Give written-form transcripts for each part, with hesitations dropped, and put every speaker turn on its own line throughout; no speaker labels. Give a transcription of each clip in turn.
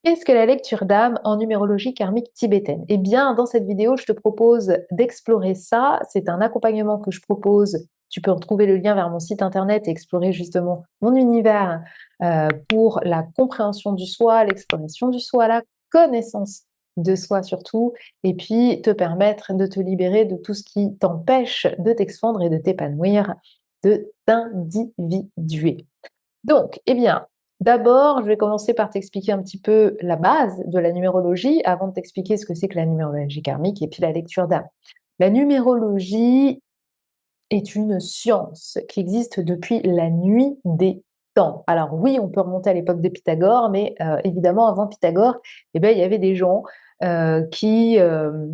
Qu'est-ce que la lecture d'âme en numérologie karmique tibétaine? Eh bien, dans cette vidéo, je te propose d'explorer ça. C'est un accompagnement que je propose. Tu peux retrouver le lien vers mon site internet et explorer justement mon univers pour la compréhension du soi, l'exploration du soi, la connaissance de soi surtout, et puis te permettre de te libérer de tout ce qui t'empêche de t'expandre et de t'épanouir, de t'individuer. Donc, eh bien, d'abord, je vais commencer par t'expliquer un petit peu la base de la numérologie avant de t'expliquer ce que c'est que la numérologie karmique et puis la lecture d'âme. La numérologie est une science qui existe depuis la nuit des temps. Alors oui, on peut remonter à l'époque de Pythagore, mais évidemment, avant Pythagore, eh ben, il y avait des gens euh, qui, euh,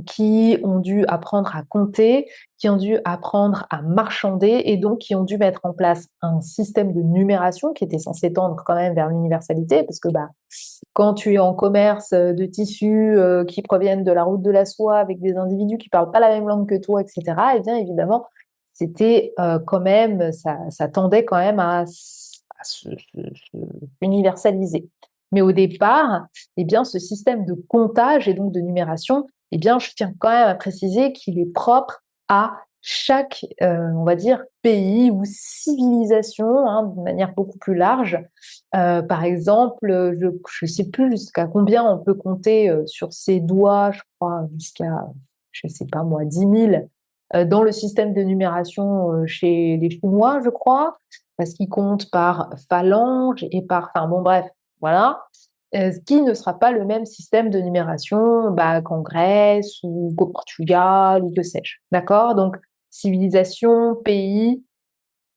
qui ont dû apprendre à compter, qui ont dû apprendre à marchander et donc qui ont dû mettre en place un système de numération qui était censé tendre quand même vers l'universalité, parce que bah, quand tu es en commerce de tissus qui proviennent de la route de la soie avec des individus qui parlent pas la même langue que toi, etc., eh bien évidemment, c'était quand même, ça tendait quand même à se universaliser. Mais au départ, eh bien, ce système de comptage et donc de numération, eh bien, je tiens quand même à préciser qu'il est propre à chaque, on va dire, pays ou civilisation, hein, de manière beaucoup plus large. Par exemple, je ne sais plus jusqu'à combien on peut compter sur ses doigts, je crois, jusqu'à, je ne sais pas moi, 10 000 dans le système de numération chez les Chinois, je crois, parce qu'ils comptent par phalange et par... Enfin bon, bref, voilà. Ce qui ne sera pas le même système de numération bah, qu'en Grèce ou qu'au Portugal ou que sais-je. D'accord? Donc, civilisation, pays,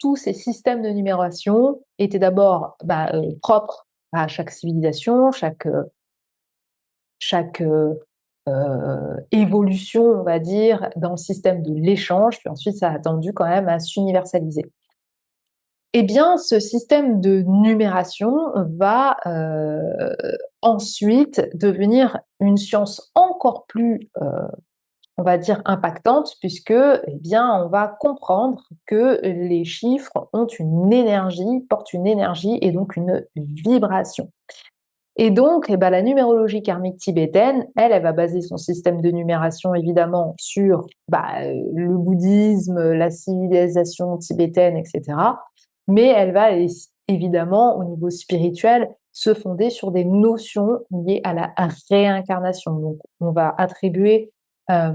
tous ces systèmes de numération étaient d'abord bah, propres à chaque civilisation, chaque évolution, on va dire, dans le système de l'échange, puis ensuite ça a tendu quand même à s'universaliser. Eh bien, ce système de numération va ensuite devenir une science encore plus, on va dire, impactante, puisque, eh bien, on va comprendre que les chiffres ont une énergie, portent une énergie et donc une vibration. Et donc, eh ben, la numérologie karmique tibétaine, elle va baser son système de numération évidemment sur bah, le bouddhisme, la civilisation tibétaine, etc. Mais elle va évidemment, au niveau spirituel, se fonder sur des notions liées à la réincarnation. Donc, on va attribuer euh,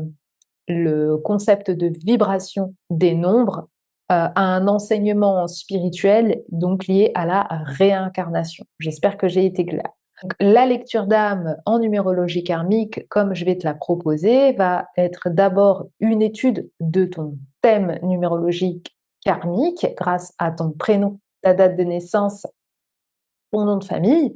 le concept de vibration des nombres à un enseignement spirituel donc lié à la réincarnation. J'espère que j'ai été claire. Donc, la lecture d'âme en numérologie karmique, comme je vais te la proposer, va être d'abord une étude de ton thème numérologique karmique grâce à ton prénom, ta date de naissance, ton nom de famille,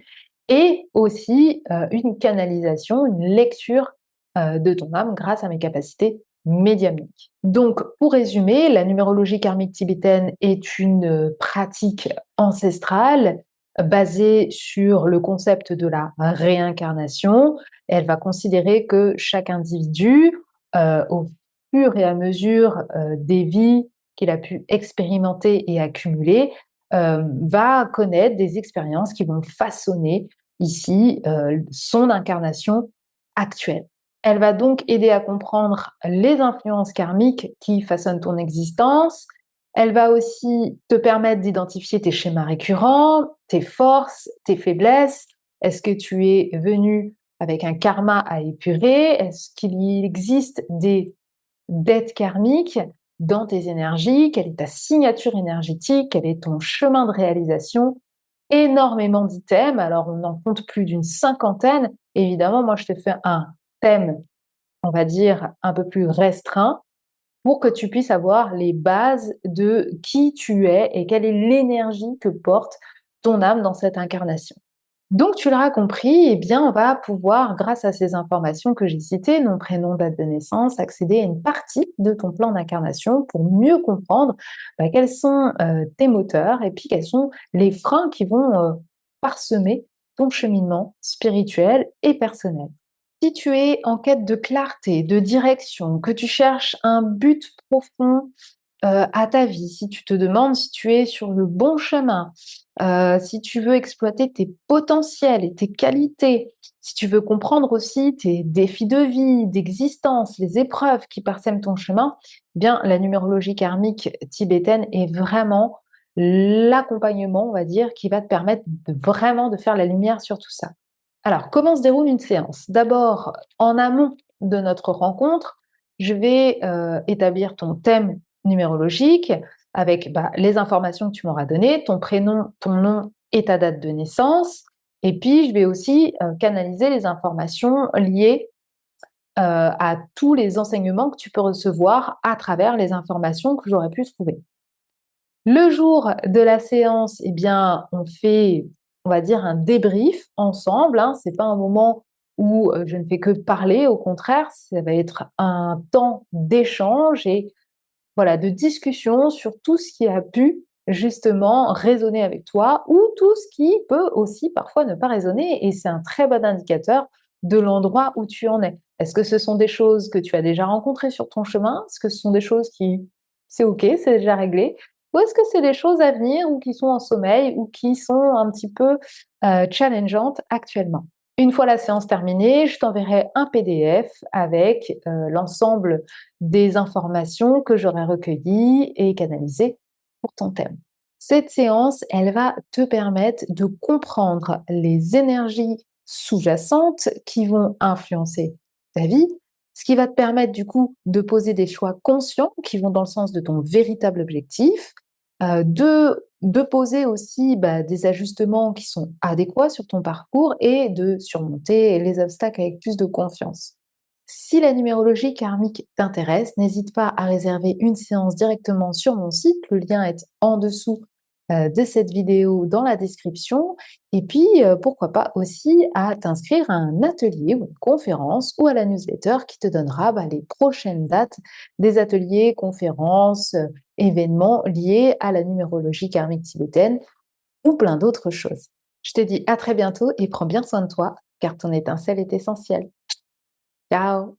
et aussi une canalisation, une lecture de ton âme grâce à mes capacités médiumniques. Donc, pour résumer, la numérologie karmique tibétaine est une pratique ancestrale basée sur le concept de la réincarnation. Elle va considérer que chaque individu, au fur et à mesure des vies qu'il a pu expérimenter et accumuler, va connaître des expériences qui vont façonner ici son incarnation actuelle. Elle va donc aider à comprendre les influences karmiques qui façonnent ton existence. Elle va aussi te permettre d'identifier tes schémas récurrents, tes forces, tes faiblesses. Est-ce que tu es venu avec un karma à épurer? Est-ce qu'il existe des dettes karmiques dans tes énergies? Quelle est ta signature énergétique? Quel est ton chemin de réalisation? Énormément d'items, alors on en compte plus d'une cinquantaine. Évidemment, moi je te fais un thème, on va dire, un peu plus restreint pour que tu puisses avoir les bases de qui tu es et quelle est l'énergie que porte ton âme dans cette incarnation. Donc tu l'auras compris, eh bien on va pouvoir, grâce à ces informations que j'ai citées, nom, prénom, date de naissance, accéder à une partie de ton plan d'incarnation pour mieux comprendre quels sont tes moteurs et puis quels sont les freins qui vont parsemer ton cheminement spirituel et personnel. Si tu es en quête de clarté, de direction, que tu cherches un but profond à ta vie, si tu te demandes si tu es sur le bon chemin, si tu veux exploiter tes potentiels et tes qualités, si tu veux comprendre aussi tes défis de vie, d'existence, les épreuves qui parsèment ton chemin, eh bien la numérologie karmique tibétaine est vraiment l'accompagnement, on va dire, qui va te permettre vraiment de faire la lumière sur tout ça. Alors, comment se déroule une séance? D'abord, en amont de notre rencontre, je vais, établir ton thème numérologique avec, bah, les informations que tu m'auras données, ton prénom, ton nom et ta date de naissance, et puis je vais aussi, canaliser les informations liées, à tous les enseignements que tu peux recevoir à travers les informations que j'aurais pu trouver. Le jour de la séance, eh bien, on fait, on va dire, un débrief ensemble, hein. C'est pas un moment où, je ne fais que parler, au contraire, ça va être un temps d'échange et voilà, de discussion sur tout ce qui a pu justement résonner avec toi ou tout ce qui peut aussi parfois ne pas résonner et c'est un très bon indicateur de l'endroit où tu en es. Est-ce que ce sont des choses que tu as déjà rencontrées sur ton chemin? Est-ce que ce sont des choses qui c'est OK, c'est déjà réglé? Ou est-ce que c'est des choses à venir ou qui sont en sommeil ou qui sont un petit peu, challengeantes actuellement? Une fois la séance terminée, je t'enverrai un PDF avec, l'ensemble des informations que j'aurai recueillies et canalisées pour ton thème. Cette séance, elle va te permettre de comprendre les énergies sous-jacentes qui vont influencer ta vie, ce qui va te permettre du coup de poser des choix conscients qui vont dans le sens de ton véritable objectif, de poser aussi, bah, des ajustements qui sont adéquats sur ton parcours et de surmonter les obstacles avec plus de confiance. Si la numérologie karmique t'intéresse, n'hésite pas à réserver une séance directement sur mon site. Le lien est en dessous de cette vidéo dans la description. Et puis, pourquoi pas aussi à t'inscrire à un atelier ou une conférence ou à la newsletter qui te donnera bah, les prochaines dates des ateliers, conférences, événements liés à la numérologie karmique tibétaine ou plein d'autres choses. Je te dis à très bientôt et prends bien soin de toi car ton étincelle est essentielle. Ciao!